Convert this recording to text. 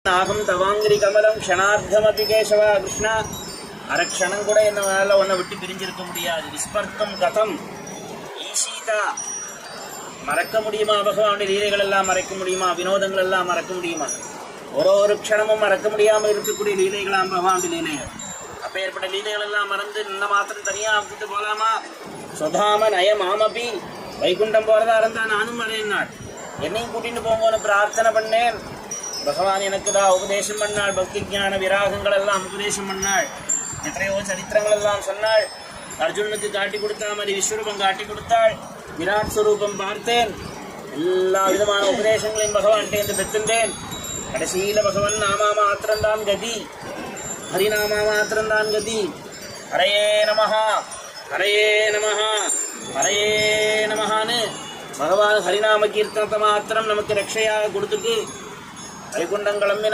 நாகம் தவாங்கிரி கமலம் க்ஷணார்த்தமபி கேசவா கிருஷ்ணா, அரக்ஷணம் கூட என்னால உன்னை விட்டு பிரிஞ்சிருக்க முடியாது. விஸ்பர்த்தம் கதம் ஈசீதா, மறக்க முடியுமா பகவானுடைய லீலைகள் எல்லாம் மறக்க முடியுமா? வினோதங்கள் எல்லாம் மறக்க முடியுமா? ஒரு க்ஷணமும் மறக்க முடியாமல் இருக்கக்கூடிய லீலைகளாம் பகவானுடைய லீலைகள். அப்போ ஏற்பட்ட லீலைகள் எல்லாம் மறந்து நின்ன மாத்திரம் தனியாக கூப்பிட்டு போகலாமா? சொதாம நய மாமபி, வைகுண்டம் போகிறதா இருந்தால் நானும் வரேன், நாள் என்னையும் கூட்டிட்டு போங்கன்னு பிரார்த்தனை பண்ணேன். பகவான் எனக்கு தான் உபதேசம் பண்ணாள். பக்தி ஞான விராகங்கள் எல்லாம் உபதேசம் பண்ணாள். எத்தனையோ சரித்திரங்கள் எல்லாம் சொன்னாள். அர்ஜுனனுக்கு காட்டி கொடுத்தா மாதிரி விஸ்வரூபம் காட்டி கொடுத்தாள். விராட் ஸ்வரூபம் பார்த்தேன். எல்லா விதமான உபதேசங்களையும் பகவான்கிட்ட பெற்றுந்தேன். கடைசியில் பகவான் நாமா மாத்திரம்தான் கதி, ஹரிநாமா மாத்திரம்தான் கதி. ஹரையே நமஹா, ஹரையே நமஹா, ஹரையே நமஹான்னு பகவான் ஹரிநாம கீர்த்தனத்தை மாத்திரம் நமக்கு ரட்சையாக கொடுத்துட்டு வைகுண்டம் கிளம்பி